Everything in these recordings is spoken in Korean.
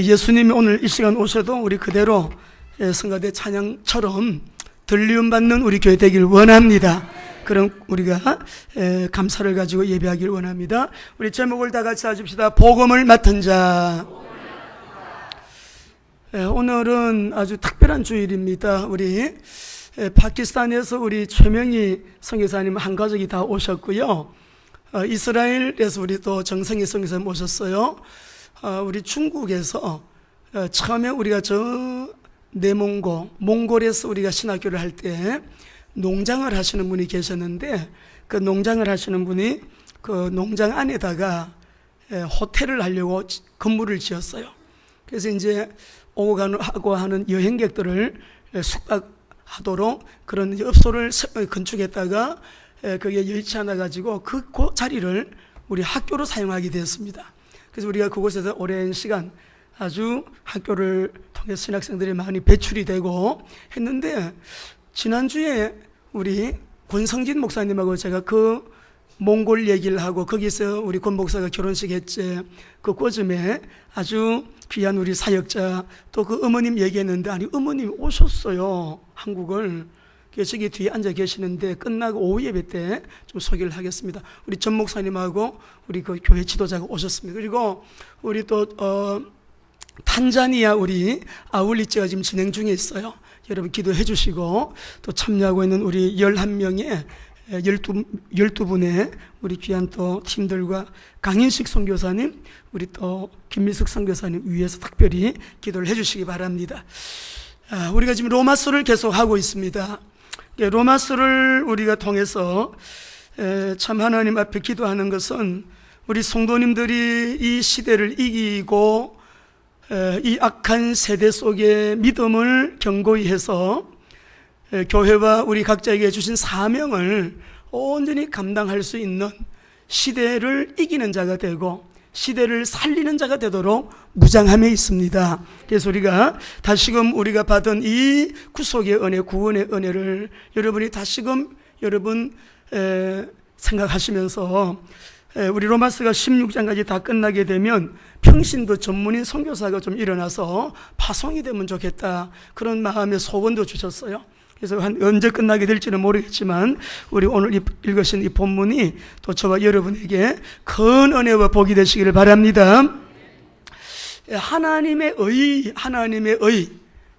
예수님이 오늘 이 시간 오셔도 우리 그대로 성가대 찬양처럼 들리움 받는 우리 교회 되길 원합니다. 그럼 우리가 감사를 가지고 예배하길 원합니다. 우리 제목을 다 같이 해줍시다. 복음을 맡은 자. 오늘은 아주 특별한 주일입니다. 우리 파키스탄에서 우리 최명희 선교사님 한 가족이 다 오셨고요. 이스라엘에서 우리 또 정성희 선교사님 오셨어요. 우리 중국에서 처음에 우리가 저 몽골에서 우리가 신학교를 할 때 농장을 하시는 분이 계셨는데, 그 농장을 하시는 분이 그 농장 안에다가 호텔을 하려고 건물을 지었어요. 그래서 이제 오고 가고 하는 여행객들을 숙박하도록 그런 업소를 건축했다가 그게 여의치 않아 가지고 그 자리를 우리 학교로 사용하게 되었습니다. 그래서 우리가 그곳에서 오랜 시간 아주 학교를 통해서 신학생들이 많이 배출이 되고 했는데, 지난주에 우리 권성진 목사님하고 제가 그 몽골 얘기를 하고 거기서 우리 권 목사가 결혼식 했지, 그 꽂음에 아주 귀한 우리 사역자 또 그 어머님 얘기했는데, 아니 어머님이 오셨어요, 한국을. 저기 뒤에 앉아 계시는데 끝나고 오후 예배 때 좀 소개를 하겠습니다. 우리 전 목사님하고 우리 그 교회 지도자가 오셨습니다. 그리고 우리 또 탄자니아 우리 아울리제가 지금 진행 중에 있어요. 여러분 기도해 주시고, 또 참여하고 있는 우리 11명의 12분의 우리 귀한 또 팀들과 강인식 선교사님, 우리 또 김미숙 선교사님 위해서 특별히 기도를 해 주시기 바랍니다. 우리가 지금 로마서를 계속 하고 있습니다. 로마서를 우리가 통해서 참 하나님 앞에 기도하는 것은 우리 성도님들이 이 시대를 이기고 이 악한 세대 속의 믿음을 견고히 해서 교회와 우리 각자에게 주신 사명을 온전히 감당할 수 있는 시대를 이기는 자가 되고 시대를 살리는 자가 되도록 무장함에 있습니다. 그래서 우리가 다시금 우리가 받은 이 구속의 은혜, 구원의 은혜를 여러분이 다시금 생각하시면서 우리 로마서가 16장까지 다 끝나게 되면 평신도 전문인 선교사가 좀 일어나서 파송이 되면 좋겠다, 그런 마음의 소원도 주셨어요. 그래서 언제 끝나게 될지는 모르겠지만 우리 오늘 읽으신 이 본문이 또 저와 여러분에게 큰 은혜와 복이 되시기를 바랍니다. 하나님의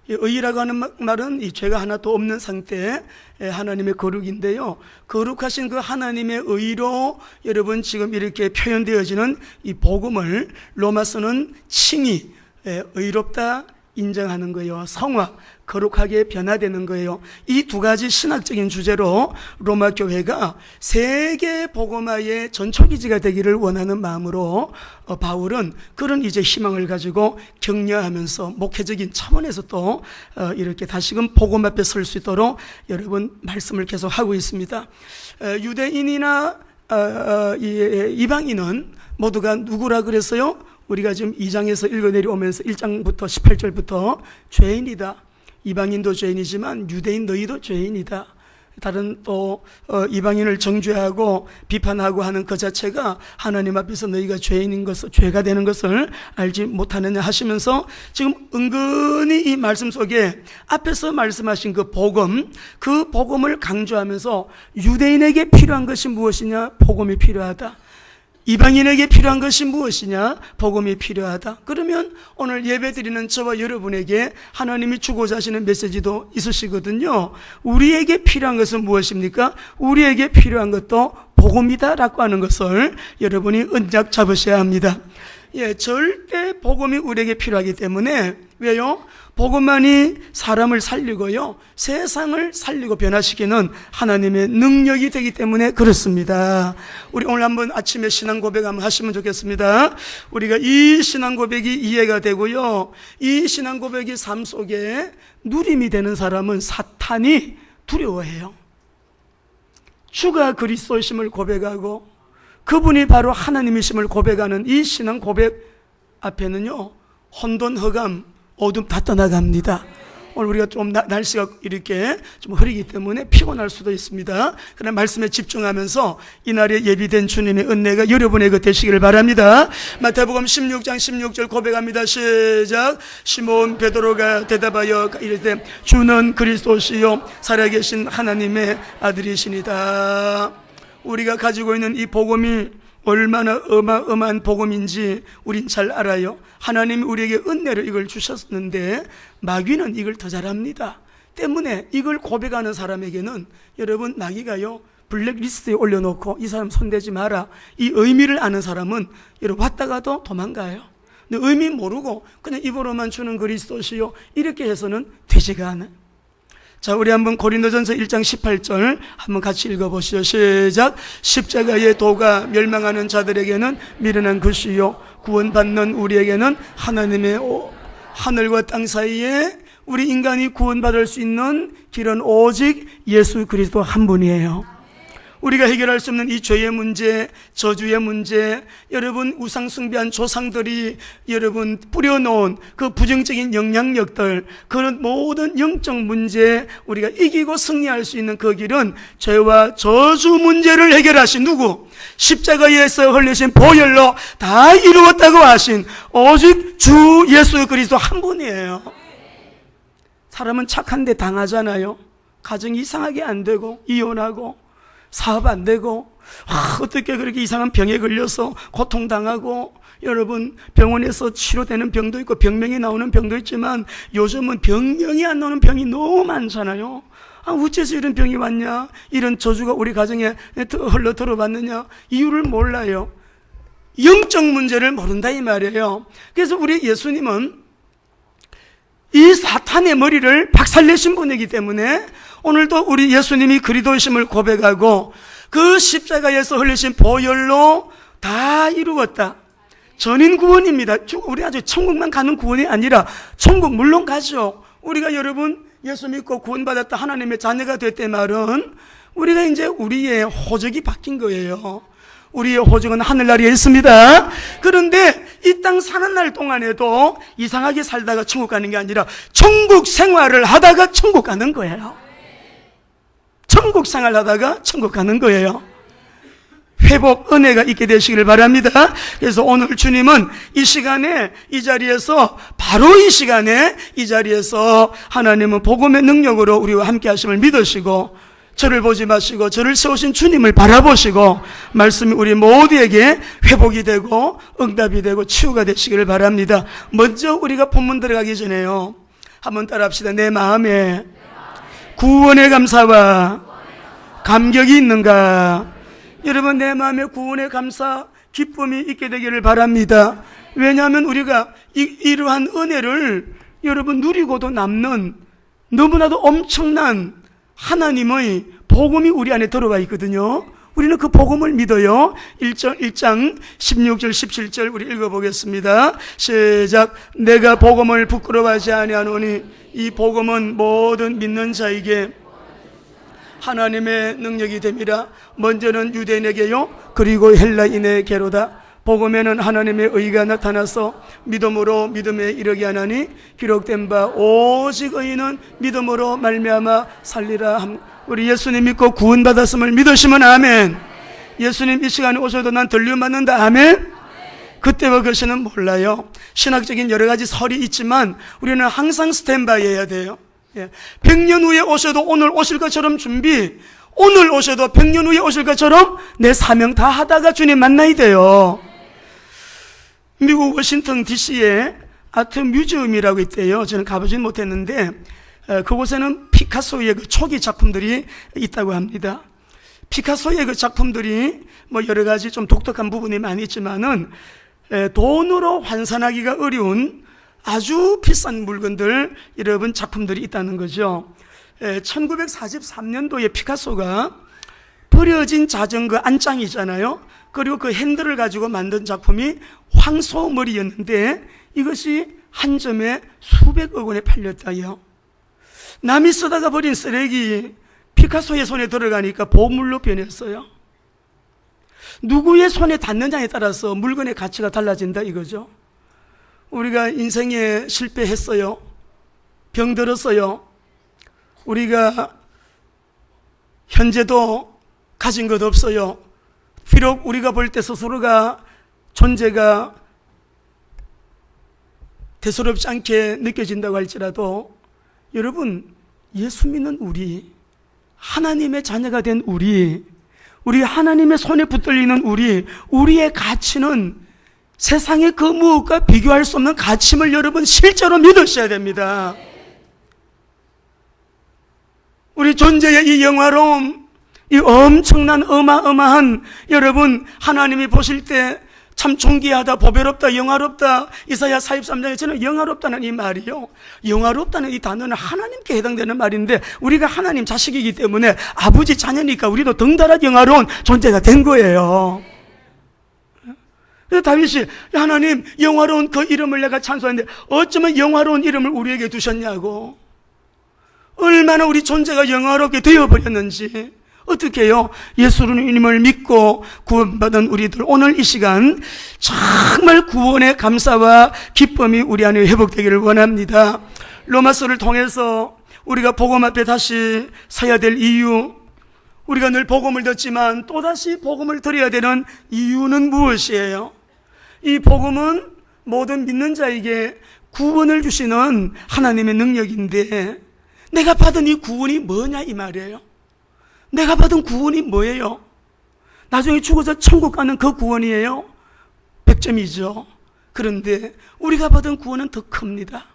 의라고 하는 말은 이 죄가 하나도 없는 상태, 하나님의 거룩인데요. 거룩하신 그 하나님의 의로 여러분 지금 이렇게 표현되어지는 이 복음을 로마서는 칭의, 의롭다 인정하는 거예요. 성화, 거룩하게 변화되는 거예요. 이 두 가지 신학적인 주제로 로마 교회가 세계 복음화의 전초기지가 되기를 원하는 마음으로 바울은 그런 이제 희망을 가지고 격려하면서 목회적인 차원에서 또 이렇게 다시금 복음 앞에 설 수 있도록 여러분 말씀을 계속 하고 있습니다. 유대인이나 이방인은 모두가 누구라 그랬어요? 우리가 지금 2장에서 읽어내려오면서 1장부터 18절부터 죄인이다. 이방인도 죄인이지만 유대인 너희도 죄인이다. 다른 또 이방인을 정죄하고 비판하고 하는 그 자체가 하나님 앞에서 너희가 죄인인 것을, 죄가 되는 것을 알지 못하느냐 하시면서 지금 은근히 이 말씀 속에 앞에서 말씀하신 그 복음을 강조하면서 유대인에게 필요한 것이 무엇이냐? 복음이 필요하다. 이방인에게 필요한 것이 무엇이냐? 복음이 필요하다. 그러면 오늘 예배드리는 저와 여러분에게 하나님이 주고자 하시는 메시지도 있으시거든요. 우리에게 필요한 것은 무엇입니까? 우리에게 필요한 것도 복음이다라고 하는 것을 여러분이 언약 잡으셔야 합니다. 절대 복음이 우리에게 필요하기 때문에, 왜요? 복음만이 사람을 살리고요, 세상을 살리고 변화시키는 하나님의 능력이 되기 때문에 그렇습니다. 우리 오늘 한번 아침에 신앙 고백 한번 하시면 좋겠습니다. 우리가 이 신앙 고백이 이해가 되고요, 이 신앙 고백이 삶 속에 누림이 되는 사람은 사탄이 두려워해요. 주가 그리스도이심을 고백하고 그분이 바로 하나님이심을 고백하는 이 신앙 고백 앞에는요, 혼돈, 흑암, 어둠 다 떠나갑니다. 오늘 우리가 좀 날씨가 이렇게 좀 흐리기 때문에 피곤할 수도 있습니다. 그러나 말씀에 집중하면서 이날에 예비된 주님의 은혜가 여러분에게 되시기를 바랍니다. 마태복음 16장 16절 고백합니다. 시작. 시몬 베드로가 대답하여 이르되 주는 그리스도시요 살아계신 하나님의 아들이시니다. 우리가 가지고 있는 이 복음이 얼마나 어마어마한 복음인지 우린 잘 알아요. 하나님이 우리에게 은혜를 이걸 주셨는데 마귀는 이걸 더 잘합니다. 때문에 이걸 고백하는 사람에게는 여러분 마귀가요 블랙리스트에 올려놓고 이 사람 손대지 마라, 이 의미를 아는 사람은 여러분 왔다가도 도망가요. 근데 의미 모르고 그냥 입으로만 주는 그리스도시요 이렇게 해서는 되지가 않아요. 자, 우리 한번 고린도전서 1장 18절 한번 같이 읽어보시죠. 시작. 십자가의 도가 멸망하는 자들에게는 미련한 것이요 구원받는 우리에게는 하나님의 하늘과 땅 사이에 우리 인간이 구원받을 수 있는 길은 오직 예수 그리스도 한 분이에요. 우리가 해결할 수 없는 이 죄의 문제, 저주의 문제, 여러분 우상 숭배한 조상들이 여러분 뿌려놓은 그 부정적인 영향력들, 그런 모든 영적 문제 우리가 이기고 승리할 수 있는 그 길은 죄와 저주 문제를 해결하신 누구? 십자가에서 흘리신 보혈로 다 이루었다고 하신 오직 주 예수 그리스도 한 분이에요. 사람은 착한데 당하잖아요. 가정이 이상하게 안 되고 이혼하고 사업 안 되고 어떻게 그렇게 이상한 병에 걸려서 고통당하고, 여러분 병원에서 치료되는 병도 있고 병명이 나오는 병도 있지만 요즘은 병명이 안 나오는 병이 너무 많잖아요. 어째서 이런 병이 왔냐, 이런 저주가 우리 가정에 흘러 들어왔느냐, 이유를 몰라요. 영적 문제를 모른다 이 말이에요. 그래서 우리 예수님은 이 사탄의 머리를 박살내신 분이기 때문에 오늘도 우리 예수님이 그리스도이심을 고백하고 그 십자가에서 흘리신 보혈로 다 이루었다. 전인 구원입니다. 우리 아주 천국만 가는 구원이 아니라 천국 물론 가죠. 우리가 여러분 예수 믿고 구원받았다, 하나님의 자녀가 됐대 말은 우리가 이제 우리의 호적이 바뀐 거예요. 우리의 호적은 하늘나라에 있습니다. 그런데 이 땅 사는 날 동안에도 이상하게 살다가 천국 가는 게 아니라 천국 생활을 하다가 천국 가는 거예요. 천국 생활하다가 천국 가는 거예요. 회복 은혜가 있게 되시기를 바랍니다. 그래서 오늘 주님은 이 시간에 이 자리에서 바로 이 시간에 이 자리에서 하나님은 복음의 능력으로 우리와 함께 하심을 믿으시고 저를 보지 마시고 저를 세우신 주님을 바라보시고 말씀이 우리 모두에게 회복이 되고 응답이 되고 치유가 되시기를 바랍니다. 먼저 우리가 본문 들어가기 전에요, 한번 따라합시다. 내 마음에 구원의 감사와 감격이 있는가? 여러분, 내 마음에 구원의 감사, 기쁨이 있게 되기를 바랍니다. 왜냐하면 우리가 이러한 은혜를 여러분 누리고도 남는 너무나도 엄청난 하나님의 복음이 우리 안에 들어와 있거든요. 우리는 그 복음을 믿어요. 1장 16절 17절 우리 읽어보겠습니다. 시작. 내가 복음을 부끄러워하지 아니하노니 이 복음은 모든 믿는 자에게 하나님의 능력이 됨이라. 먼저는 유대인에게요 그리고 헬라인에게로다. 복음에는 하나님의 의가 나타나서 믿음으로 믿음에 이르게 하나니 기록된 바 오직 의인은 믿음으로 말미암아 살리라. 우리 예수님 믿고 구원받았음을 믿으시면 아멘. 예수님 이 시간에 오셔도 난 들려맞는다. 아멘. 그때와 그시는 몰라요. 신학적인 여러 가지 설이 있지만 우리는 항상 스탠바이 해야 돼요. 100년 후에 오셔도 오늘 오실 것처럼 준비, 오늘 오셔도 100년 후에 오실 것처럼 내 사명 다 하다가 주님 만나야 돼요. 미국 워싱턴 DC에 아트 뮤지엄이라고 있대요. 저는 가보진 못했는데 그곳에는 피카소의 그 초기 작품들이 있다고 합니다. 피카소의 그 작품들이 뭐 여러 가지 좀 독특한 부분이 많이 있지만은 돈으로 환산하기가 어려운 아주 비싼 물건들, 여러분 작품들이 있다는 거죠. 1943년도에 피카소가 버려진 자전거 안장이잖아요. 그리고 그 핸들을 가지고 만든 작품이 황소머리였는데 이것이 한 점에 수백억 원에 팔렸다요. 남이 쓰다가 버린 쓰레기 피카소의 손에 들어가니까 보물로 변했어요. 누구의 손에 닿느냐에 따라서 물건의 가치가 달라진다 이거죠. 우리가 인생에 실패했어요. 병들었어요. 우리가 현재도 가진 것 없어요. 비록 우리가 볼 때 스스로가 존재가 대수롭지 않게 느껴진다고 할지라도 여러분, 예수 믿는 우리, 하나님의 자녀가 된 우리 하나님의 손에 붙들리는 우리의 가치는 세상의 그 무엇과 비교할 수 없는 가치임을 여러분 실제로 믿으셔야 됩니다. 우리 존재의 이 영화로움, 이 엄청난 어마어마한, 여러분 하나님이 보실 때 참 존귀하다, 보배롭다, 영화롭다. 이사야 43장에 저는 영화롭다는 이 말이요, 영화롭다는 이 단어는 하나님께 해당되는 말인데, 우리가 하나님 자식이기 때문에 아버지 자녀니까 우리도 덩달아 영화로운 존재가 된 거예요. 그래서 다윗이 하나님 영화로운 그 이름을 내가 찬송하는데 어쩌면 영화로운 이름을 우리에게 두셨냐고. 얼마나 우리 존재가 영화롭게 되어버렸는지. 어떻게 해요? 예수님을 믿고 구원받은 우리들, 오늘 이 시간 정말 구원의 감사와 기쁨이 우리 안에 회복되기를 원합니다. 로마서를 통해서 우리가 복음 앞에 다시 서야 될 이유, 우리가 늘 복음을 듣지만 또다시 복음을 드려야 되는 이유는 무엇이에요? 이 복음은 모든 믿는 자에게 구원을 주시는 하나님의 능력인데, 내가 받은 이 구원이 뭐냐 이 말이에요. 내가 받은 구원이 뭐예요? 나중에 죽어서 천국 가는 그 구원이에요? 100점이죠. 그런데 우리가 받은 구원은 더 큽니다.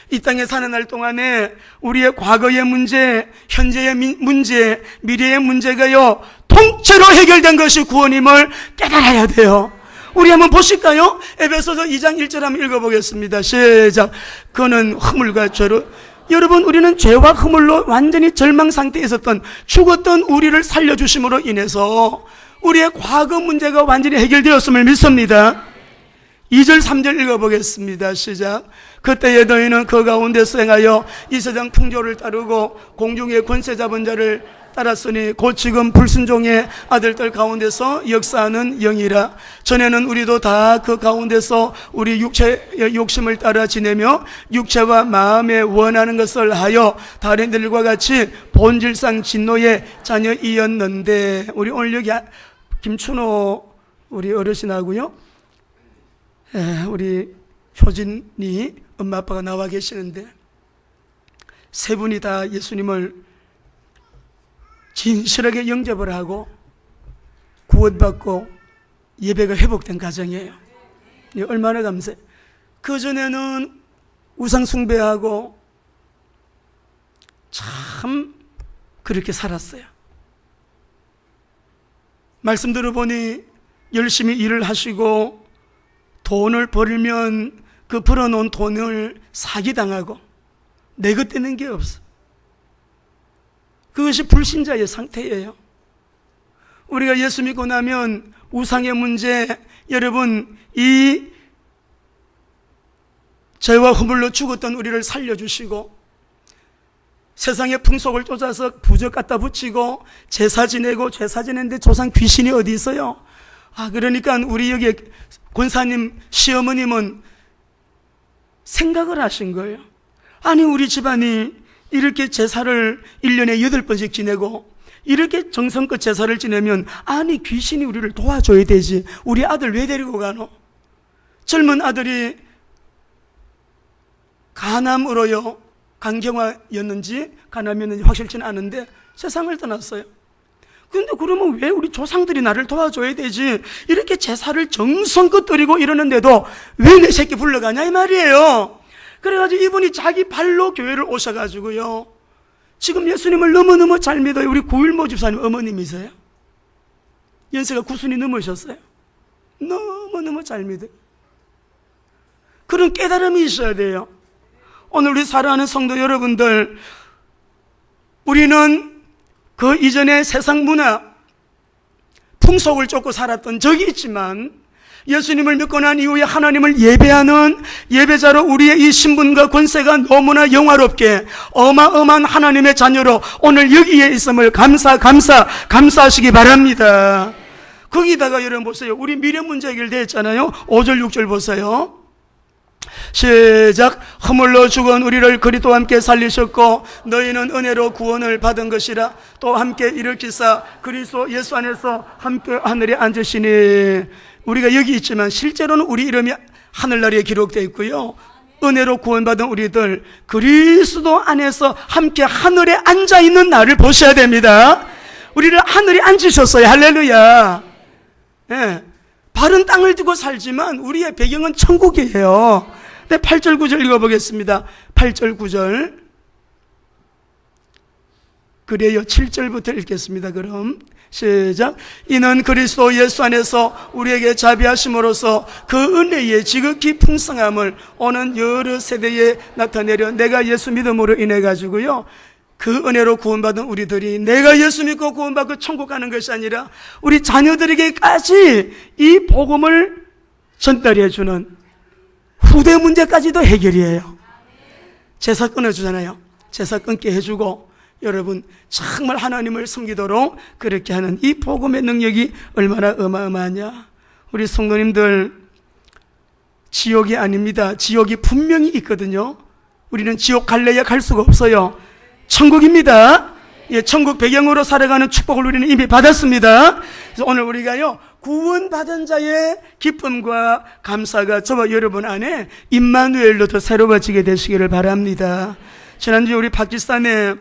이 땅에 사는 날 동안에 우리의 과거의 문제, 현재의 문제, 미래의 문제가요, 통째로 해결된 것이 구원임을 깨달아야 돼요. 우리 한번 보실까요? 에베소서 2장 1절 한번 읽어보겠습니다. 시작. 그는 허물과 죄로, 여러분 우리는 죄와 허물로 완전히 절망 상태에 있었던, 죽었던 우리를 살려주심으로 인해서 우리의 과거 문제가 완전히 해결되었음을 믿습니다. 2절 3절 읽어보겠습니다. 시작. 그때에 너희는 그 가운데서 행하여 이 세상 풍조를 따르고 공중의 권세 잡은 자를 따랐으니 곧 지금 불순종의 아들들 가운데서 역사하는 영이라. 전에는 우리도 다 그 가운데서 우리 육체의 욕심을 따라 지내며 육체와 마음에 원하는 것을 하여 다른 들과 같이 본질상 진노의 자녀이었는데, 우리 오늘 여기 김춘호 우리 어르신하고요, 우리 효진이 엄마 아빠가 나와 계시는데, 세 분이 다 예수님을 진실하게 영접을 하고 구원받고 예배가 회복된 가정이에요. 얼마나 감사해요. 그전에는 우상숭배하고 참 그렇게 살았어요. 말씀 들어보니 열심히 일을 하시고 돈을 벌면 그 벌어놓은 돈을 사기당하고 내 것 되는 게 없어. 그것이 불신자의 상태예요. 우리가 예수 믿고 나면 우상의 문제, 여러분 이 죄와 허물로 죽었던 우리를 살려주시고, 세상의 풍속을 쫓아서 부적 갖다 붙이고 제사 지내고, 제사 지내는데 조상 귀신이 어디 있어요? 그러니까 우리 여기 권사님 시어머님은 생각을 하신 거예요. 아니 우리 집안이 이렇게 제사를 1년에 8번씩 지내고 이렇게 정성껏 제사를 지내면, 아니 귀신이 우리를 도와줘야 되지, 우리 아들 왜 데리고 가노? 젊은 아들이 간암으로요, 간경화였는지 간암이었는지 확실치는 않은데 세상을 떠났어요. 근데 그러면 왜 우리 조상들이 나를 도와줘야 되지, 이렇게 제사를 정성껏 드리고 이러는데도 왜 내 새끼 불러가냐 이 말이에요. 그래가지고 이분이 자기 발로 교회를 오셔가지고요, 지금 예수님을 너무너무 잘 믿어요. 우리 구일모 집사님 어머님이세요. 연세가 9순이 넘으셨어요. 너무너무 잘 믿어요. 그런 깨달음이 있어야 돼요. 오늘 우리 사랑하는 성도 여러분들, 우리는 그 이전에 세상 문화, 풍속을 쫓고 살았던 적이 있지만, 예수님을 믿고 난 이후에 하나님을 예배하는 예배자로 우리의 이 신분과 권세가 너무나 영화롭게 어마어마한 하나님의 자녀로 오늘 여기에 있음을 감사하시기 바랍니다. 거기다가 여러분 보세요. 우리 미래 문제 해결되었잖아요. 5절 6절 보세요. 시작. 허물로 죽은 우리를 그리스도와 함께 살리셨고 너희는 은혜로 구원을 받은 것이라. 또 함께 일으키사 그리스도 예수 안에서 함께 하늘에 앉으시니. 우리가 여기 있지만 실제로는 우리 이름이 하늘나라에 기록되어 있고요, 은혜로 구원받은 우리들 그리스도 안에서 함께 하늘에 앉아있는 날을 보셔야 됩니다. 우리를 하늘에 앉으셨어요. 할렐루야. 예, 바른 땅을 두고 살지만 우리의 배경은 천국이에요. 네, 8절 9절 읽어보겠습니다. 8절 9절. 그래요. 7절부터 읽겠습니다. 그럼 시작. 이는 그리스도 예수 안에서 우리에게 자비하심으로써 그 은혜의 지극히 풍성함을 오는 여러 세대에 나타내려 내가 예수 믿음으로 인해 가지고요, 그 은혜로 구원받은 우리들이 내가 예수 믿고 구원받고 천국 가는 것이 아니라 우리 자녀들에게까지 이 복음을 전달해 주는 후대 문제까지도 해결이에요. 제사 끊어주잖아요. 제사 끊게 해주고 여러분 정말 하나님을 섬기도록 그렇게 하는 이 복음의 능력이 얼마나 어마어마하냐. 우리 성도님들, 지옥이 아닙니다. 지옥이 분명히 있거든요. 우리는 지옥 갈래야 갈 수가 없어요. 천국입니다. 예, 천국 배경으로 살아가는 축복을 우리는 이미 받았습니다. 그래서 오늘 우리가요, 구원받은 자의 기쁨과 감사가 저와 여러분 안에 임마누엘로 더 새로워지게 되시기를 바랍니다. 지난주에 우리 파키스탄에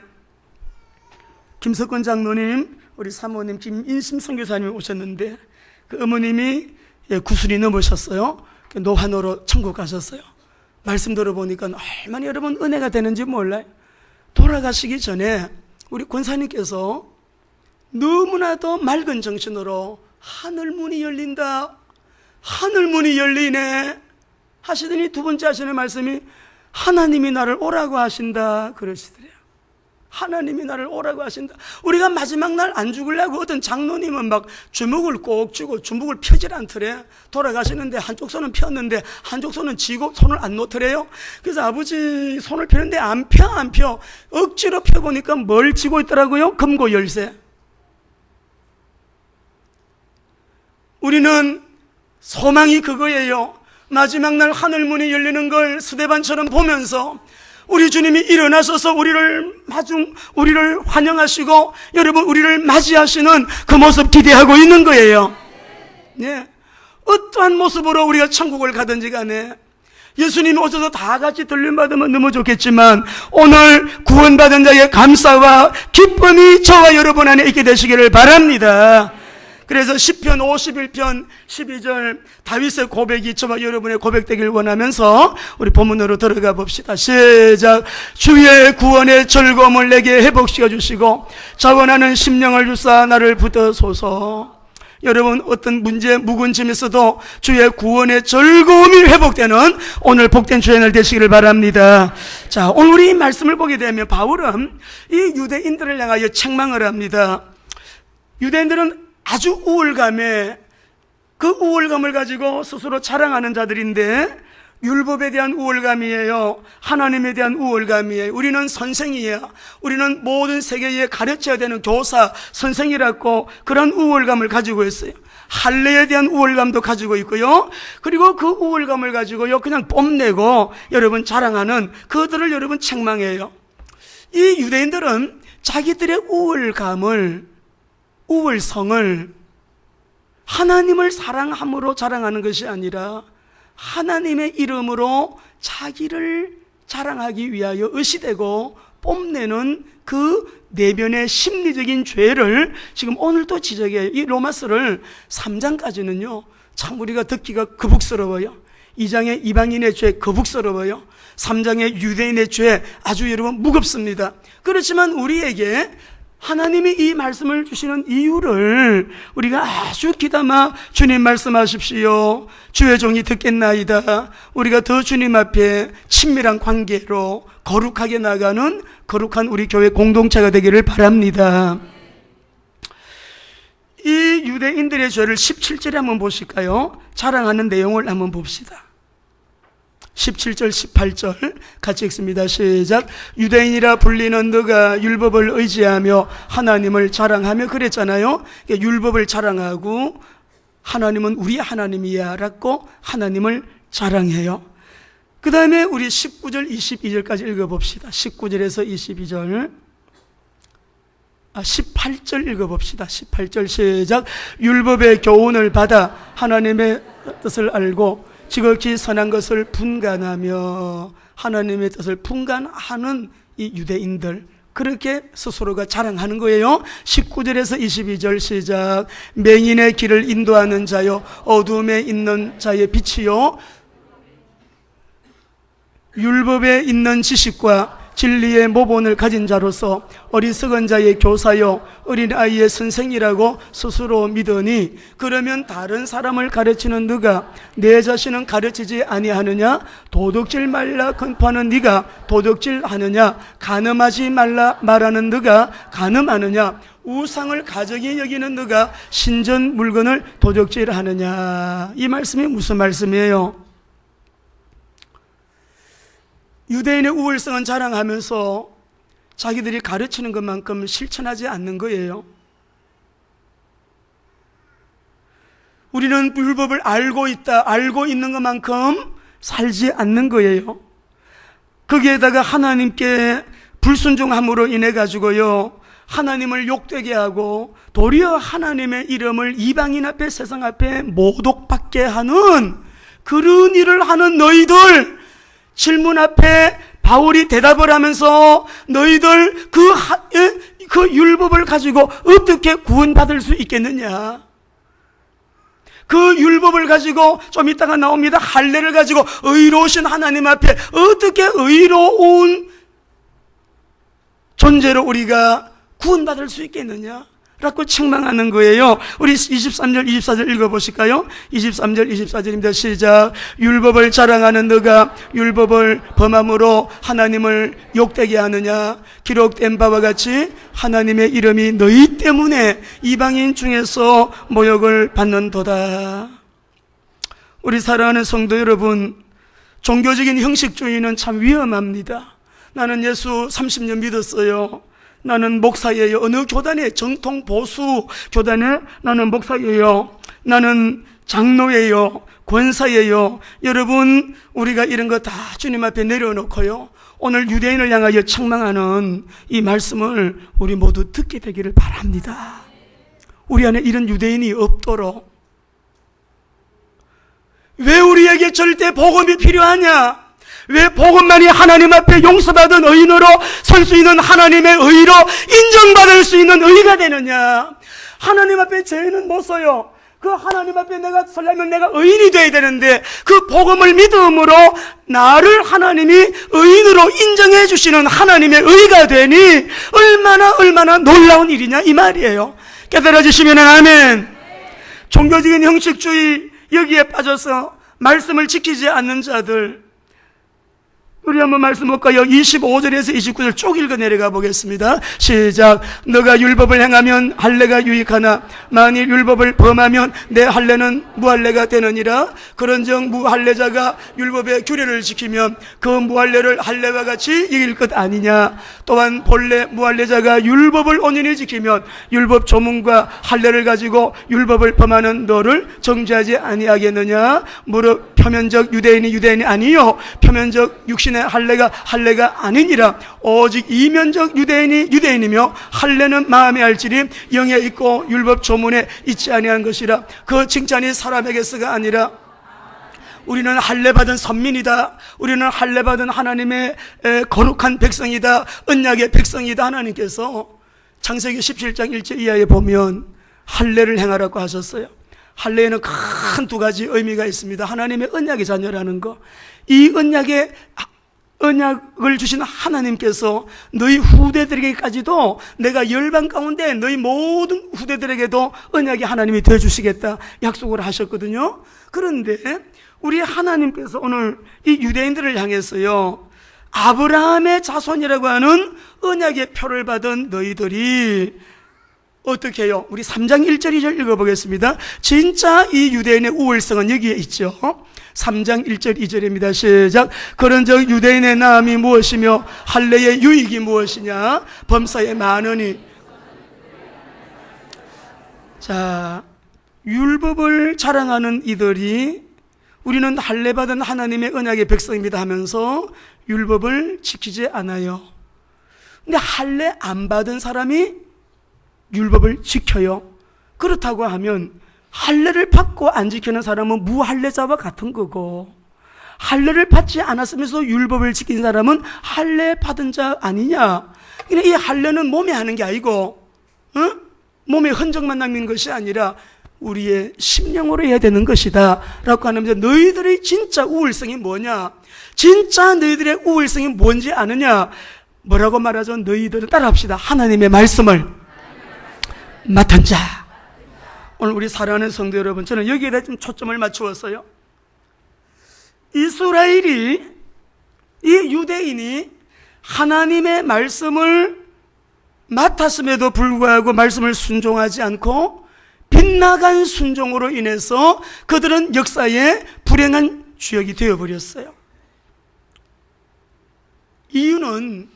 김석근 장로님, 우리 사모님 김인심 선교사님이 오셨는데 그 어머님이 구순이 넘으셨어요. 노환으로 천국 가셨어요. 말씀 들어보니까 얼마나 여러분 은혜가 되는지 몰라요. 돌아가시기 전에 우리 권사님께서 너무나도 맑은 정신으로 하늘문이 열린다, 하늘문이 열리네 하시더니 두 번째 하시는 말씀이 하나님이 나를 오라고 하신다 그러시더래요. 하나님이 나를 오라고 하신다. 우리가 마지막 날 안 죽으려고 어떤 장로님은 막 주먹을 꼭 쥐고 주먹을 펴질 않더래. 돌아가시는데 한쪽 손은 폈는데 한쪽 손은 쥐고 손을 안 놓더래요. 그래서 아버지 손을 펴는데 안 펴. 억지로 펴보니까 뭘 쥐고 있더라고요? 금고 열쇠. 우리는 소망이 그거예요. 마지막 날 하늘문이 열리는 걸 스데반처럼 보면서 우리 주님이 일어나셔서 우리를 환영하시고 여러분 우리를 맞이하시는 그 모습 기대하고 있는 거예요. 네. 어떠한 모습으로 우리가 천국을 가든지 간에 예수님이 오셔서 다 같이 들림받으면 너무 좋겠지만 오늘 구원받은 자의 감사와 기쁨이 저와 여러분 안에 있게 되시기를 바랍니다. 그래서 시편 51편 12절 다윗의 고백이 저와 여러분의 고백되길 원하면서 우리 본문으로 들어가 봅시다. 시작. 주의 구원의 즐거움을 내게 회복시켜 주시고 자원하는 심령을 주사 나를 붙드소서. 여러분 어떤 문제 묵은 짐에서도 주의 구원의 즐거움이 회복되는 오늘 복된 주의 되시기를 바랍니다. 자, 오늘 우리 이 말씀을 보게 되면 바울은 이 유대인들을 향하여 책망을 합니다. 유대인들은 아주 우월감에 그 우월감을 가지고 스스로 자랑하는 자들인데 율법에 대한 우월감이에요. 하나님에 대한 우월감이에요. 우리는 선생이에요. 우리는 모든 세계에 가르쳐야 되는 교사, 선생이라고 그런 우월감을 가지고 있어요. 할례에 대한 우월감도 가지고 있고요. 그리고 그 우월감을 가지고요 그냥 뽐내고 여러분 자랑하는 그들을 여러분 책망해요. 이 유대인들은 자기들의 우월성을 하나님을 사랑함으로 자랑하는 것이 아니라 하나님의 이름으로 자기를 자랑하기 위하여 의시되고 뽐내는 그 내면의 심리적인 죄를 지금 오늘 또 지적해요. 이 로마서를 3장까지는요 참 우리가 듣기가 거북스러워요. 2장의 이방인의 죄 거북스러워요. 3장의 유대인의 죄 아주 여러분 무겁습니다. 그렇지만 우리에게 하나님이 이 말씀을 주시는 이유를 우리가 아주 귀담아 주님 말씀하십시오. 주의 종이 듣겠나이다. 우리가 더 주님 앞에 친밀한 관계로 거룩하게 나가는 거룩한 우리 교회 공동체가 되기를 바랍니다. 이 유대인들의 죄를 17절에 한번 보실까요? 자랑하는 내용을 한번 봅시다. 17절 18절 같이 읽습니다. 시작. 유대인이라 불리는 너가 율법을 의지하며 하나님을 자랑하며 그랬잖아요. 율법을 자랑하고 하나님은 우리 하나님이야 라고 하나님을 자랑해요. 그 다음에 우리 19절 22절까지 읽어봅시다. 19절에서 22절 18절 읽어봅시다. 18절 시작. 율법의 교훈을 받아 하나님의 뜻을 알고 지극히 선한 것을 분간하며, 하나님의 뜻을 분간하는 이 유대인들, 그렇게 스스로가 자랑하는 거예요. 19절에서 22절 시작. 맹인의 길을 인도하는 자요, 어둠에 있는 자의 빛이요, 율법에 있는 지식과 진리의 모본을 가진 자로서 어리석은 자의 교사요 어린아이의 선생이라고 스스로 믿으니, 그러면 다른 사람을 가르치는 네가 내 자신은 가르치지 아니하느냐? 도둑질 말라 권파는 네가 도둑질하느냐? 간음하지 말라 말하는 네가 간음하느냐? 우상을 가정히 여기는 네가 신전 물건을 도둑질하느냐? 이 말씀이 무슨 말씀이에요? 유대인의 우월성은 자랑하면서 자기들이 가르치는 것만큼 실천하지 않는 거예요. 우리는 율법을 알고 있다, 알고 있는 것만큼 살지 않는 거예요. 거기에다가 하나님께 불순종함으로 인해 가지고요, 하나님을 욕되게 하고 도리어 하나님의 이름을 이방인 앞에, 세상 앞에 모독받게 하는 그런 일을 하는 너희들, 질문 앞에 바울이 대답을 하면서 너희들 그 율법을 가지고 어떻게 구원받을 수 있겠느냐? 그 율법을 가지고 좀 이따가 나옵니다. 할례를 가지고 의로우신 하나님 앞에 어떻게 의로운 존재로 우리가 구원받을 수 있겠느냐? 라고 책망하는 거예요. 우리 23절 24절 읽어보실까요? 23절 24절입니다. 시작. 율법을 자랑하는 너가 율법을 범함으로 하나님을 욕되게 하느냐? 기록된 바와 같이 하나님의 이름이 너희 때문에 이방인 중에서 모욕을 받는도다. 우리 사랑하는 성도 여러분, 종교적인 형식주의는 참 위험합니다. 나는 예수 30년 믿었어요. 나는 목사예요. 어느 교단에, 정통 보수 교단에 나는 목사예요. 나는 장로예요. 권사예요. 여러분, 우리가 이런 거 다 주님 앞에 내려놓고요, 오늘 유대인을 향하여 책망하는 이 말씀을 우리 모두 듣게 되기를 바랍니다. 우리 안에 이런 유대인이 없도록. 왜 우리에게 절대 복음이 필요하냐? 왜 복음만이 하나님 앞에 용서받은 의인으로 설 수 있는, 하나님의 의로 인정받을 수 있는 의가 되느냐? 하나님 앞에 죄는 못 써요. 그 하나님 앞에 내가 서려면 내가 의인이 되어야 되는데, 그 복음을 믿음으로 나를 하나님이 의인으로 인정해 주시는 하나님의 의가 되니 얼마나 놀라운 일이냐 이 말이에요. 깨달아지시면 아멘. 종교적인 형식주의 여기에 빠져서 말씀을 지키지 않는 자들, 우리 한번 말씀 볼까요? 25절에서 29절 쭉 읽어 내려가 보겠습니다. 시작. 너가 율법을 행하면 할례가 유익하나 만일 율법을 범하면 내 할례는 무할례가 되느니라. 그런즉 무할례자가 율법의 규례를 지키면 그 무할례를 할례와 같이 이길 것 아니냐. 또한 본래 무할례자가 율법을 온전히 지키면 율법 조문과 할례를 가지고 율법을 범하는 너를 정죄하지 아니하겠느냐. 무릇 표면적 유대인이 아니요 표면적 육신 할례가 아니니라. 오직 이면적 유대인이며 할례는 마음에 알지니 영에 있고 율법 조문에 있지 아니한 것이라. 그 칭찬이 사람에게서가 아니라 우리는 할례받은 선민이다. 우리는 할례받은 하나님의 거룩한 백성이다. 언약의 백성이다. 하나님께서 창세기 17장 1절 이하에 보면 할례를 행하라고 하셨어요. 할례에는 큰 두 가지 의미가 있습니다. 하나님의 언약의 자녀라는 거. 이 언약을 주신 하나님께서 너희 후대들에게까지도 내가 열방 가운데 너희 모든 후대들에게도 언약의 하나님이 되어주시겠다 약속을 하셨거든요. 그런데 우리 하나님께서 오늘 이 유대인들을 향해서요, 아브라함의 자손이라고 하는 언약의 표를 받은 너희들이 어떻게 해요? 우리 3장 1절 2절 읽어보겠습니다. 진짜 이 유대인의 우월성은 여기에 있죠. 3장 1절 2절입니다. 시작. 그런즉 유대인의 나음이 무엇이며 할례의 유익이 무엇이냐? 범사에 많으니. 자, 율법을 자랑하는 이들이 우리는 할례받은 하나님의 언약의 백성입니다 하면서 율법을 지키지 않아요. 근데 할례 안 받은 사람이 율법을 지켜요. 그렇다고 하면 할례를 받고 안 지키는 사람은 무할례자와 같은 거고, 할례를 받지 않았으면서 율법을 지킨 사람은 할례 받은 자 아니냐. 이 할례는 몸에 하는 게 아니고 몸에 흔적만 남는 것이 아니라 우리의 심령으로 해야 되는 것이다 라고 하는데, 너희들의 진짜 우월성이 뭐냐, 진짜 너희들의 우월성이 뭔지 아느냐. 뭐라고 말하죠? 너희들은 따라합시다. 하나님의 말씀을 맡은 자. 오늘 우리 사랑하는 성도 여러분, 저는 여기에다 좀 초점을 맞추었어요. 이스라엘이, 이 유대인이 하나님의 말씀을 맡았음에도 불구하고 말씀을 순종하지 않고 빗나간 순종으로 인해서 그들은 역사의 불행한 주역이 되어버렸어요. 이유는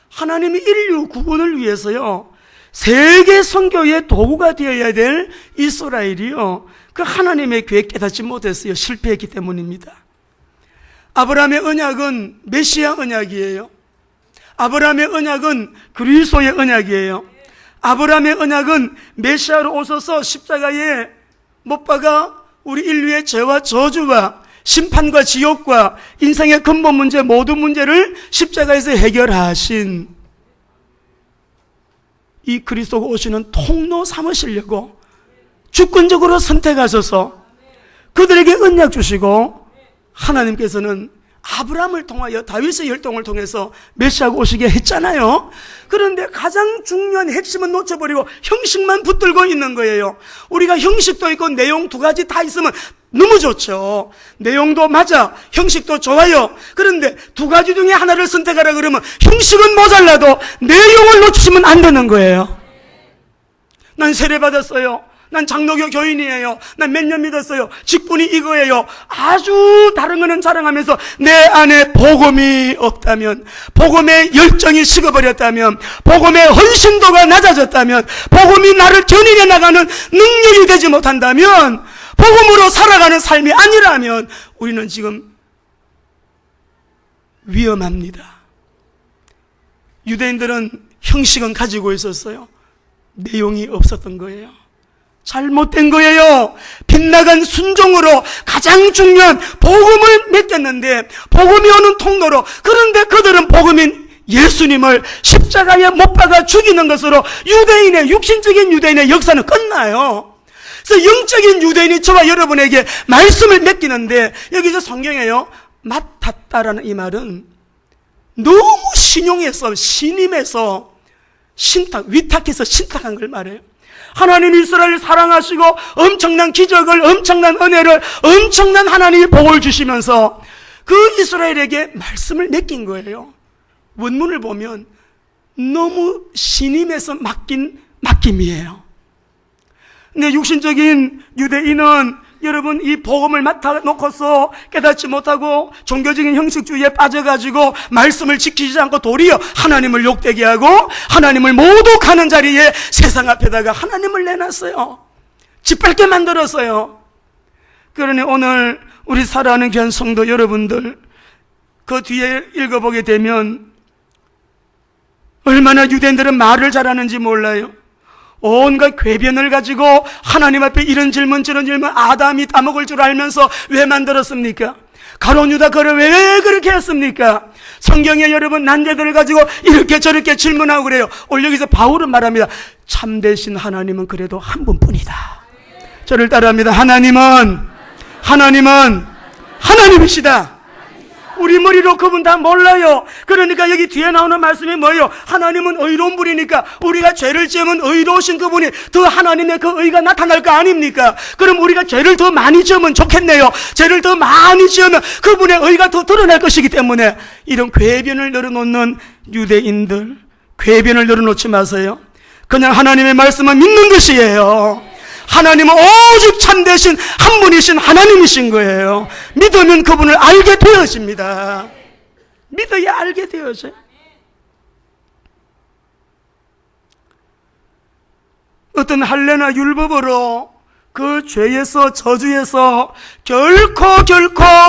하나님이 인류 구원을 위해서요, 세계 선교의 도구가 되어야 될 이스라엘이요, 그 하나님의 계획 깨닫지 못했어요. 실패했기 때문입니다. 아브라함의 언약은 메시아 언약이에요. 아브라함의 언약은 그리스도의 언약이에요. 아브라함의 언약은 메시아로 오셔서 십자가에 못 박아 우리 인류의 죄와 저주와 심판과 지옥과 인생의 근본 문제, 모든 문제를 십자가에서 해결하신 이 그리스도가 오시는 통로 삼으시려고 주권적으로 선택하셔서 그들에게 언약 주시고, 하나님께서는 아브라함을 통하여 다윗의 혈통을 통해서 메시아가 오시게 했잖아요. 그런데 가장 중요한 핵심은 놓쳐버리고 형식만 붙들고 있는 거예요. 우리가 형식도 있고 내용 두 가지 다 있으면 너무 좋죠. 내용도 맞아, 형식도 좋아요. 그런데 두 가지 중에 하나를 선택하라 그러면 형식은 모자라도 내용을 놓치면 안 되는 거예요. 난 세례 받았어요. 난 장로교 교인이에요. 난 몇 년 믿었어요. 직분이 이거예요. 아주 다른 거는 자랑하면서 내 안에 복음이 없다면, 복음의 열정이 식어버렸다면, 복음의 헌신도가 낮아졌다면, 복음이 나를 견인해 나가는 능력이 되지 못한다면, 복음으로 살아가는 삶이 아니라면 우리는 지금 위험합니다. 유대인들은 형식은 가지고 있었어요. 내용이 없었던 거예요. 잘못된 거예요. 빗나간 순종으로 가장 중요한 복음을 맡겼는데, 복음이 오는 통로로, 그런데 그들은 복음인 예수님을 십자가에 못 박아 죽이는 것으로 유대인의, 육신적인 유대인의 역사는 끝나요. 그래서 영적인 유대인이 저와 여러분에게 말씀을 맡기는데, 여기서 성경에요, 맡았다라는 이 말은 너무 신용해서, 신임해서, 위탁해서 신탁한 걸 말해요. 하나님 이스라엘을 사랑하시고 엄청난 기적을, 엄청난 은혜를, 엄청난 하나님의 복을 주시면서 그 이스라엘에게 말씀을 맡긴 거예요. 원문을 보면 너무 신임해서 맡긴 맡김이에요. 근데 육신적인 유대인은 여러분 이 복음을 맡아놓고서 깨닫지 못하고 종교적인 형식주의에 빠져가지고 말씀을 지키지 않고 도리어 하나님을 욕되게 하고 하나님을 모독하는 자리에 세상 앞에다가 하나님을 내놨어요. 짓밟게 만들었어요. 그러니 오늘 우리 사랑하는 귀한 성도 여러분들, 그 뒤에 읽어보게 되면 얼마나 유대인들은 말을 잘하는지 몰라요. 온갖 궤변을 가지고 하나님 앞에 이런 질문 저런 질문, 아담이 따먹을 줄 알면서 왜 만들었습니까? 가룟 유다 그를 왜 그렇게 했습니까? 성경에 여러분 난제들을 가지고 이렇게 저렇게 질문하고 그래요. 오늘 여기서 바울은 말합니다. 참되신 하나님은 그래도 한 분뿐이다. 저를 따라합니다. 하나님은 하나님이시다. 우리 머리로 그분 다 몰라요. 그러니까 여기 뒤에 나오는 말씀이 뭐예요? 하나님은 의로운 분이니까 우리가 죄를 지으면 의로우신 그분이 더 하나님의 그 의가 나타날 거 아닙니까? 그럼 우리가 죄를 더 많이 지으면 좋겠네요. 죄를 더 많이 지으면 그분의 의가 더 드러날 것이기 때문에 이런 궤변을 늘어놓는 유대인들, 궤변을 늘어놓지 마세요. 그냥 하나님의 말씀을 믿는 것이에요. 하나님은 오직 참되신 한 분이신 하나님이신 거예요. 믿으면 그분을 알게 되어집니다. 믿어야 알게 되어져요. 어떤 할례나 율법으로 그 죄에서, 저주에서 결코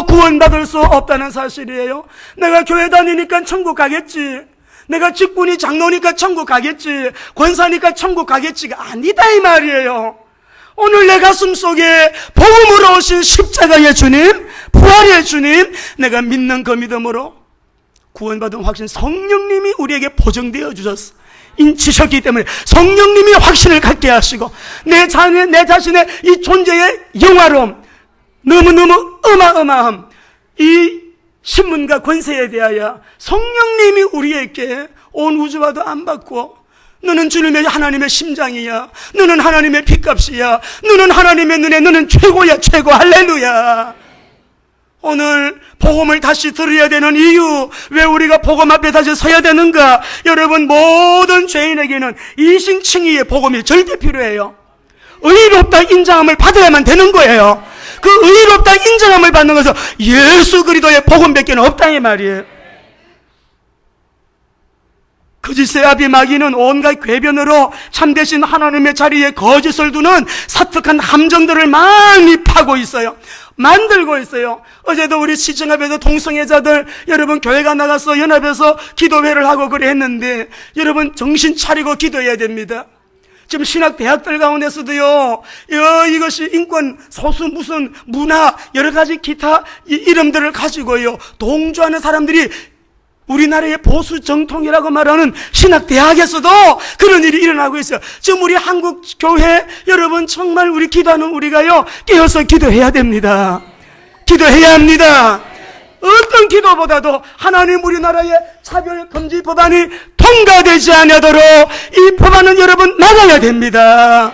구원받을 수 없다는 사실이에요. 내가 교회 다니니까 천국 가겠지, 내가 직분이 장로니까 천국 가겠지, 권사니까 천국 가겠지가 아니다 이 말이에요. 오늘 내 가슴 속에 복음으로 오신 십자가의 주님, 부활의 주님, 내가 믿는 그 믿음으로 구원받은 확신, 성령님이 우리에게 보증되어 주셨어. 인치셨기 때문에 성령님이 확신을 갖게 하시고, 내 자신의 이 존재의 영화로움, 너무너무 어마어마함, 이 신분과 권세에 대하여 성령님이 우리에게 온 우주와도 안 받고, 너는 주님의 하나님의 심장이야, 너는 하나님의 핏값이야, 너는 하나님의 눈에 너는 최고야, 최고. 할렐루야. 오늘 복음을 다시 들어야 되는 이유, 왜 우리가 복음 앞에 다시 서야 되는가? 여러분, 모든 죄인에게는 이신칭의의 복음이 절대 필요해요. 의롭다 인정함을 받아야만 되는 거예요. 그 의롭다 인정함을 받는 것은 예수 그리스도의 복음밖에 없다 이 말이에요. 거짓의 아비 마귀는 온갖 궤변으로 참되신 하나님의 자리에 거짓을 두는 사특한 함정들을 많이 파고 있어요. 만들고 있어요. 어제도 우리 시청 앞에서 동성애자들, 여러분 교회가 나가서 연합해서 기도회를 하고 그래 했는데, 여러분 정신 차리고 기도해야 됩니다. 지금 신학대학들 가운데서도요, 이것이 인권, 소수, 무슨 문화, 여러 가지 기타 이름들을 가지고요, 동조하는 사람들이 우리나라의 보수 정통이라고 말하는 신학대학에서도 그런 일이 일어나고 있어요. 지금 우리 한국 교회 여러분, 정말 우리 기도하는 우리가요, 깨어서 기도해야 됩니다. 기도해야 합니다. 어떤 기도보다도 하나님 우리나라의 차별금지 법안이 통과되지 않도록 이 법안은 여러분 막아야 됩니다.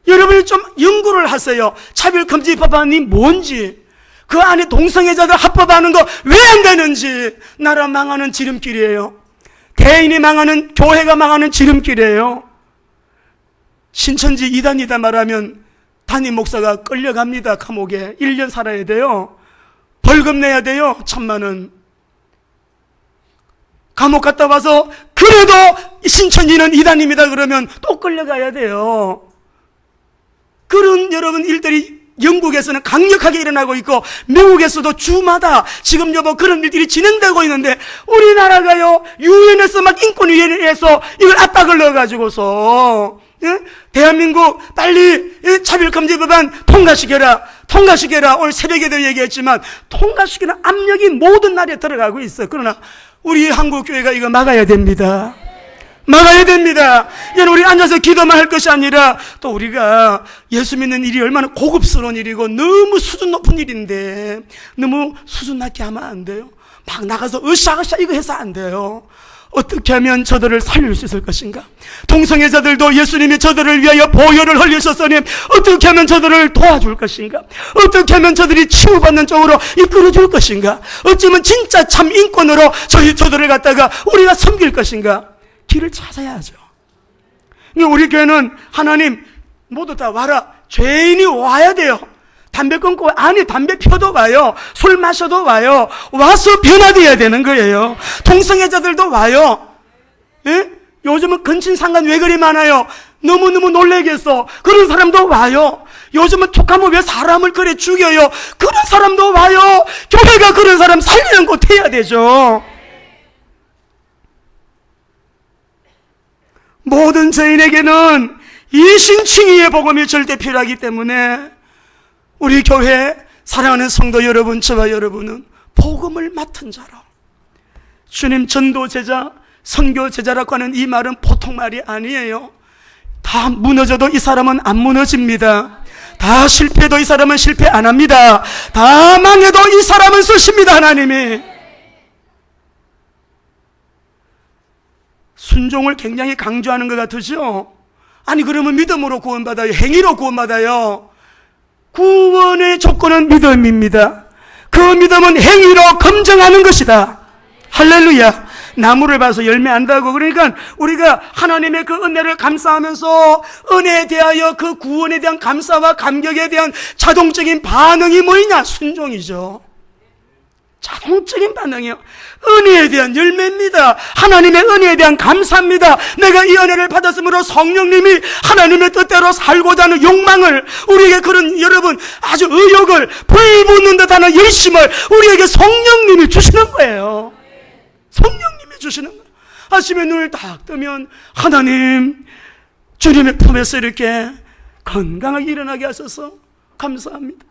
여러분이 좀 연구를 하세요. 차별금지 법안이 뭔지, 그 안에 동성애자들 합법하는 거 왜 안 되는지. 나라 망하는 지름길이에요. 개인이 망하는, 교회가 망하는 지름길이에요. 신천지 이단이다 말하면 담임 목사가 끌려갑니다. 감옥에 1년 살아야 돼요. 벌금 내야 돼요. 1,000만 원. 감옥 갔다 와서 그래도 신천지는 이단입니다 그러면 또 끌려가야 돼요. 그런 여러분 일들이 영국에서는 강력하게 일어나고 있고, 미국에서도 주마다 지금 여보 그런 일들이 진행되고 있는데, 우리나라가요, 유엔에서 막 인권위원회에서 이걸 압박을 넣어가지고서, 대한민국 빨리 차별금지 법안 통과시켜라. 오늘 새벽에도 얘기했지만 통과시키는 압력이 모든 나라에 들어가고 있어요. 그러나 우리 한국교회가 이거 막아야 됩니다. 막아야 됩니다. 이제는 우리 앉아서 기도만 할 것이 아니라, 또 우리가 예수 믿는 일이 얼마나 고급스러운 일이고 너무 수준 높은 일인데, 너무 수준 낮게 하면 안 돼요. 막 나가서 으쌰으쌰 이거 해서 안 돼요. 어떻게 하면 저들을 살릴 수 있을 것인가? 동성애자들도 예수님이 저들을 위하여 보혈을 흘리셨으니 어떻게 하면 저들을 도와줄 것인가? 어떻게 하면 저들이 치유받는 쪽으로 이끌어줄 것인가? 어쩌면 진짜 참 인권으로 저들을 갖다가 우리가 섬길 것인가? 길을 찾아야죠. 우리 교회는 하나님 모두 다 와라. 죄인이 와야 돼요. 담배 끊고, 아니 담배 펴도 와요. 술 마셔도 와요. 와서 변화되어야 되는 거예요. 동성애자들도 와요. 예? 요즘은 근친상간 왜 그리 많아요? 너무너무 놀래겠어. 그런 사람도 와요. 요즘은 툭하면 왜 사람을 그래 죽여요? 그런 사람도 와요. 교회가 그런 사람 살리는 곳 해야 되죠. 모든 죄인에게는 이신칭의의 복음이 절대 필요하기 때문에 우리 교회 사랑하는 성도 여러분, 저와 여러분은 복음을 맡은 자로, 주님 전도 제자, 선교 제자라고 하는 이 말은 보통 말이 아니에요. 다 무너져도 이 사람은 안 무너집니다. 다 실패해도 이 사람은 실패 안 합니다. 다 망해도 이 사람은 쓰십니다. 하나님이 순종을 굉장히 강조하는 것 같으죠? 아니 그러면 믿음으로 구원받아요? 행위로 구원받아요? 구원의 조건은 믿음입니다. 그 믿음은 행위로 검증하는 것이다. 할렐루야. 나무를 봐서 열매 안다고. 그러니까 우리가 하나님의 그 은혜를 감사하면서 은혜에 대하여 그 구원에 대한 감사와 감격에 대한 자동적인 반응이 뭐냐? 순종이죠. 자동적인 반응이요. 은혜에 대한 열매입니다. 하나님의 은혜에 대한 감사입니다. 내가 이 은혜를 받았으므로 성령님이 하나님의 뜻대로 살고자 하는 욕망을, 우리에게 그런 여러분 아주 의욕을, 불붙는 듯하는 열심을 우리에게 성령님이 주시는 거예요. 성령님이 주시는 거예요. 아침에 눈을 딱 뜨면 하나님, 주님의 품에서 이렇게 건강하게 일어나게 하셔서 감사합니다.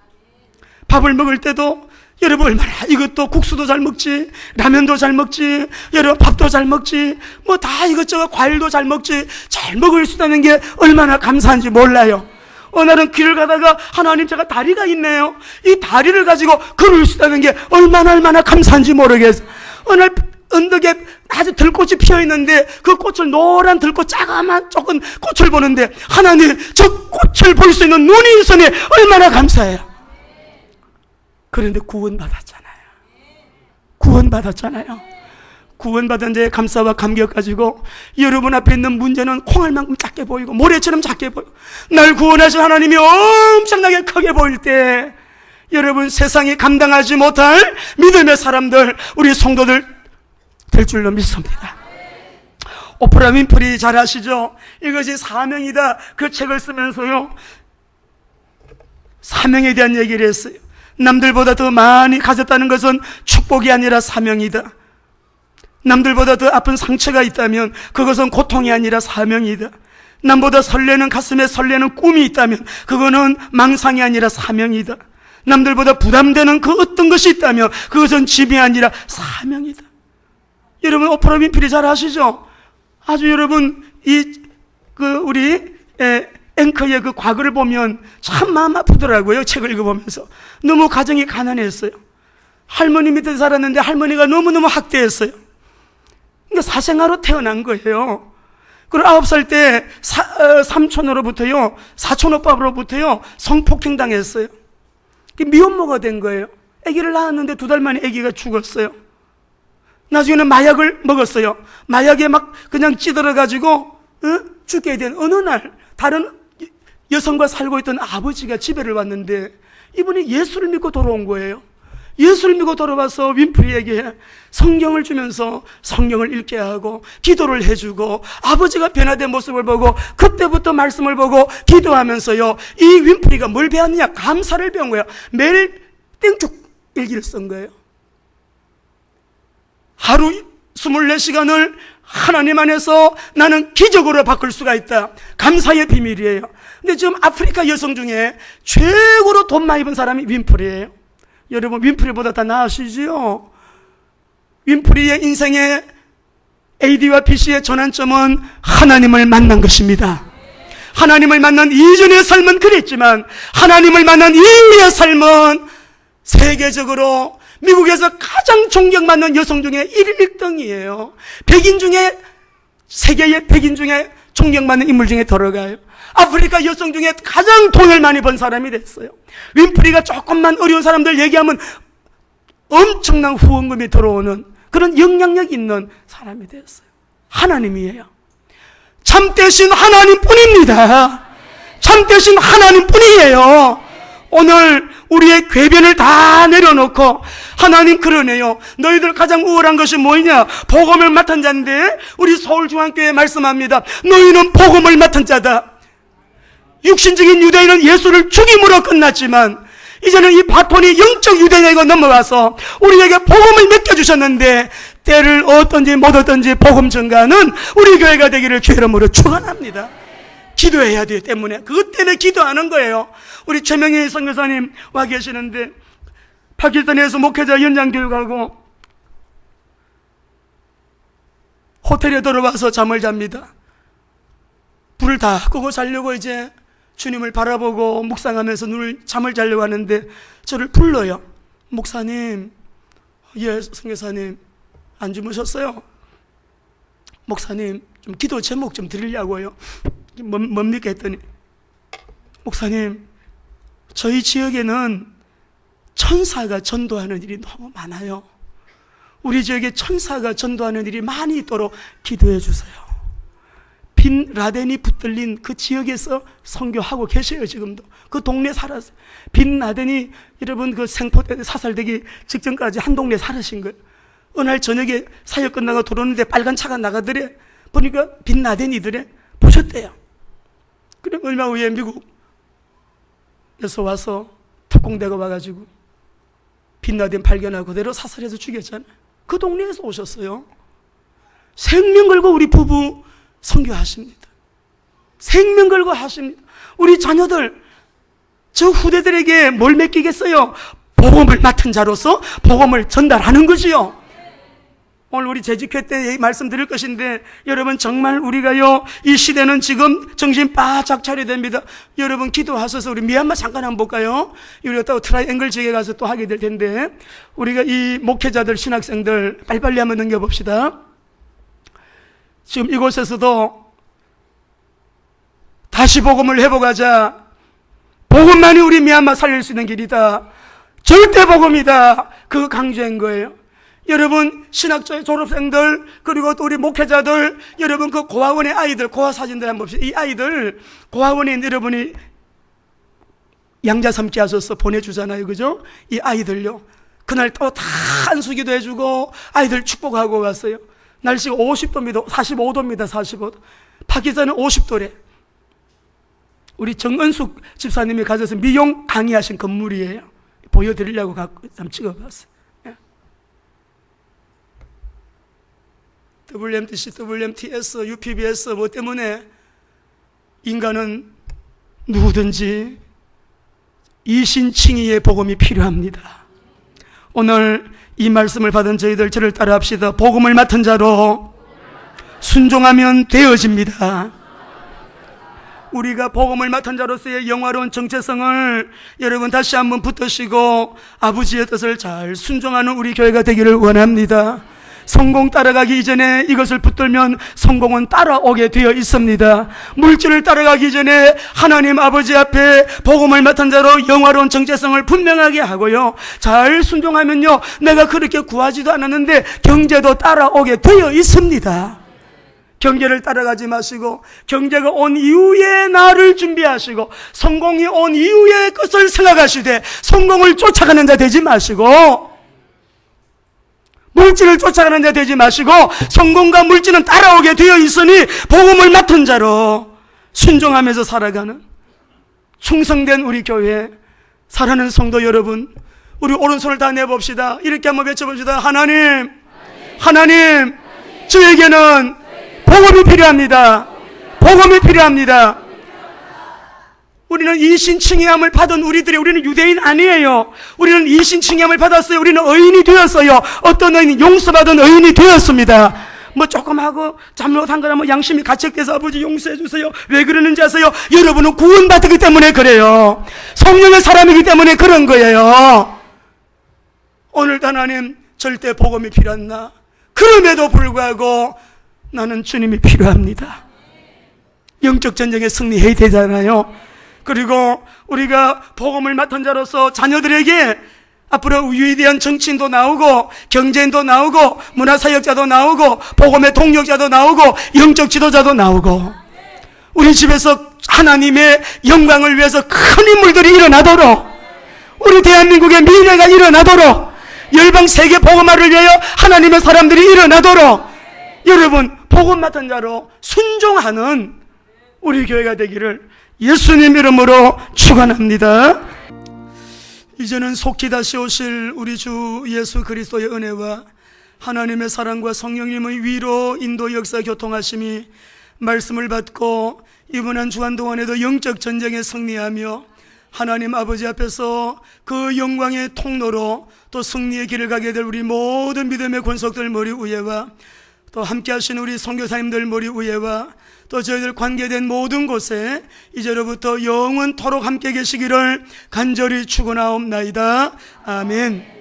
밥을 먹을 때도 여러분 얼마나, 이것도 국수도 잘 먹지, 라면도 잘 먹지, 여러분 밥도 잘 먹지, 뭐 다 이것저것 과일도 잘 먹지, 잘 먹을 수 있다는 게 얼마나 감사한지 몰라요. 어느 날은 길을 가다가 하나님, 제가 다리가 있네요. 이 다리를 가지고 걸을 수 있다는 게 얼마나 감사한지 모르겠어요. 어느 날 언덕에 아주 들꽃이 피어 있는데 그 꽃을, 노란 들꽃 자그마한 조금 꽃을 보는데 하나님, 저 꽃을 볼 수 있는 눈이 있으니 얼마나 감사해요. 그런데 구원받았잖아요. 구원받은 자의 감사와 감격 가지고 여러분 앞에 있는 문제는 콩알만큼 작게 보이고 모래처럼 작게 보이고, 날 구원하신 하나님이 엄청나게 크게 보일 때 여러분 세상이 감당하지 못할 믿음의 사람들, 우리 성도들 될 줄로 믿습니다. 오프라 윈프리 잘 아시죠? 이것이 사명이다, 그 책을 쓰면서요, 사명에 대한 얘기를 했어요. 남들보다 더 많이 가졌다는 것은 축복이 아니라 사명이다. 남들보다 더 아픈 상처가 있다면 그것은 고통이 아니라 사명이다. 남보다 설레는, 가슴에 설레는 꿈이 있다면 그거는 망상이 아니라 사명이다. 남들보다 부담되는 그 어떤 것이 있다면 그것은 짐이 아니라 사명이다. 여러분 오프라 윈프리 잘 아시죠? 아주 여러분 우리 앵커의 그 과거를 보면 참 마음 아프더라고요. 책을 읽어보면서. 너무 가정이 가난했어요. 할머니 밑에 살았는데 할머니가 너무너무 학대했어요. 그러니까 사생아로 태어난 거예요. 그리고 9살 때 삼촌으로부터요, 사촌 오빠로부터요 성폭행 당했어요. 미혼모가 된 거예요. 아기를 낳았는데 2달 만에 아기가 죽었어요. 나중에는 마약을 먹었어요. 마약에 막 그냥 찌들어가지고 죽게 된 어느 날 다른 여성과 살고 있던 아버지가 집에를 왔는데 이분이 예수를 믿고 돌아온 거예요. 예수를 믿고 돌아와서 윈프리에게 성경을 주면서 성경을 읽게 하고 기도를 해주고, 아버지가 변화된 모습을 보고 그때부터 말씀을 보고 기도하면서요, 이 윈프리가 뭘 배웠느냐? 감사를 배운 거예요. 매일 땡쭉 일기를 쓴 거예요. 하루 24시간을 하나님 안에서 나는 기적으로 바꿀 수가 있다. 감사의 비밀이에요. 근데 지금 아프리카 여성 중에 최고로 돈 많이 번 사람이 윈프리예요. 여러분 윈프리보다 다 나으시지요? 윈프리의 인생의 AD와 BC의 전환점은 하나님을 만난 것입니다. 하나님을 만난 이전의 삶은 그랬지만 하나님을 만난 이후의 삶은 세계적으로 미국에서 가장 존경받는 여성 중에 1등이에요. 백인 중에, 세계의 백인 중에 존경받는 인물 중에 들어가요. 아프리카 여성 중에 가장 돈을 많이 번 사람이 됐어요. 윈프리가 조금만 어려운 사람들 얘기하면 엄청난 후원금이 들어오는 그런 영향력 있는 사람이 됐어요. 하나님이에요. 참되신 하나님뿐입니다. 참되신 하나님뿐이에요. 오늘 우리의 궤변을 다 내려놓고 하나님 그러네요. 너희들 가장 우월한 것이 뭐냐? 복음을 맡은 자인데 우리 서울중앙교회 말씀합니다. 너희는 복음을 맡은 자다. 육신적인 유대인은 예수를 죽임으로 끝났지만 이제는 이 바톤이 영적 유대인에게 넘어가서 우리에게 복음을 맡겨주셨는데 때를 얻든지 못 얻든지 복음 전가는 우리 교회가 되기를 주의 이름으로 축원합니다. 기도해야 되기 때문에 그것 때문에 기도하는 거예요. 우리 최명희 선교사님 와 계시는데 파키스탄에서 목회자 연장 교육하고 호텔에 들어와서 잠을 잡니다. 불을 다 끄고 자려고 이제 주님을 바라보고 묵상하면서 잠을 자려고 하는데 저를 불러요. 목사님, 예, 선교사님 안 주무셨어요? 목사님 좀 기도 제목 좀 드리려고요. 뭡니까 했더니, 목사님 저희 지역에는 천사가 전도하는 일이 너무 많아요. 우리 지역에 천사가 전도하는 일이 많이 있도록 기도해 주세요. 빈 라덴이 붙들린 그 지역에서 선교하고 계셔요. 지금도 그 동네에 살았어요. 빈 라덴이 여러분 그 생포대 사살되기 직전까지 한 동네에 살으신 거예요. 어느 날 저녁에 사역 끝나고 들어오는데 빨간 차가 나가더래. 보니까 빈 라덴이더래. 보셨대요. 그럼 얼마 후에 미국에서 와서 특공대가 와가지고 빈 라덴 발견하고 그대로 사살해서 죽였잖아요. 그 동네에서 오셨어요. 생명 걸고 우리 부부 선교하십니다. 생명 걸고 하십니다. 우리 자녀들, 저 후대들에게 뭘 맡기겠어요? 복음을 맡은 자로서 복음을 전달하는 거지요. 오늘 우리 재직회 때 말씀드릴 것인데, 여러분 정말 우리가요, 이 시대는 지금 정신 바짝 차려야 됩니다. 여러분 기도하셔서 우리 미얀마 잠깐 한번 볼까요? 우리가 또 트라이앵글 지역에 가서 또 하게 될 텐데, 우리가 이 목회자들, 신학생들 빨리빨리 한번 넘겨봅시다. 지금 이곳에서도 다시 복음을 회복하자. 복음만이 우리 미얀마 살릴 수 있는 길이다. 절대 복음이다. 그 강조한 거예요. 여러분 신학자 졸업생들, 그리고 또 우리 목회자들, 여러분 그 고아원의 아이들, 고아 사진들 한번 봅시다. 이 아이들 고아원에 여러분이 양자 삼기 하셔서 보내주잖아요. 그죠? 이 아이들요, 그날 또 다 안수기도 해주고 아이들 축복하고 갔어요. 날씨가 50도입니다. 45도입니다. 45도. 파키스탄은 50도래. 우리 정은숙 집사님이 가져서 미용 강의하신 건물이에요. 보여드리려고 갖고 한번 찍어봤어요. WMTC, WMTS, UPBS 뭐 때문에 인간은 누구든지 이신칭의의 복음이 필요합니다. 오늘 이 말씀을 받은 저희들 따라 합시다. 복음을 맡은 자로 순종하면 되어집니다. 우리가 복음을 맡은 자로서의 영화로운 정체성을 여러분 다시 한번 붙드시고 아버지의 뜻을 잘 순종하는 우리 교회가 되기를 원합니다. 성공 따라가기 이전에 이것을 붙들면 성공은 따라오게 되어 있습니다. 물질을 따라가기 전에 하나님 아버지 앞에 복음을 맡은 자로 영화로운 정체성을 분명하게 하고요, 잘 순종하면요, 내가 그렇게 구하지도 않았는데 경제도 따라오게 되어 있습니다. 경제를 따라가지 마시고, 경제가 온 이후에 나를 준비하시고, 성공이 온 이후에 것을 생각하시되 성공을 쫓아가는 자 되지 마시고, 물질을 쫓아가는 자 되지 마시고, 성공과 물질은 따라오게 되어 있으니 복음을 맡은 자로 순종하면서 살아가는 충성된 우리 교회, 사랑하는 성도 여러분, 우리 오른손을 다 내봅시다. 이렇게 한번 외쳐봅시다. 하나님, 하나님, 저에게는 복음이 필요합니다. 복음이 필요합니다. 우리는 이신칭의함을 받은 우리는 유대인 아니에요. 우리는 이신칭의함을 받았어요. 우리는 의인이 되었어요. 어떤 의인? 용서받은 의인이 되었습니다. 뭐 조금 하고 잘못한 거라면 양심이 가책돼서 아버지 용서해 주세요. 왜 그러는지 아세요? 여러분은 구원받기 때문에 그래요. 성령의 사람이기 때문에 그런 거예요. 오늘도 하나님, 절대 복음이 필요하나? 그럼에도 불구하고 나는 주님이 필요합니다. 영적 전쟁에 승리해야 되잖아요. 그리고 우리가 복음을 맡은 자로서 자녀들에게 앞으로 위대한 정치인도 나오고 경제인도 나오고 문화사역자도 나오고 복음의 동력자도 나오고 영적 지도자도 나오고, 우리 집에서 하나님의 영광을 위해서 큰 인물들이 일어나도록, 우리 대한민국의 미래가 일어나도록, 열방 세계 복음화를 위하여 하나님의 사람들이 일어나도록, 여러분 복음 맡은 자로 순종하는 우리 교회가 되기를 예수님 이름으로 축원합니다. 이제는 속히 다시 오실 우리 주 예수 그리스도의 은혜와 하나님의 사랑과 성령님의 위로, 인도, 역사, 교통하심이 말씀을 받고 이번 한 주간 동안에도 영적 전쟁에 승리하며 하나님 아버지 앞에서 그 영광의 통로로 또 승리의 길을 가게 될 우리 모든 믿음의 권속들 머리 위에와 또 함께 하신 우리 선교사님들 머리 위에와 또 저희들 관계된 모든 곳에 이제로부터 영원토록 함께 계시기를 간절히 축원하옵나이다. 아멘.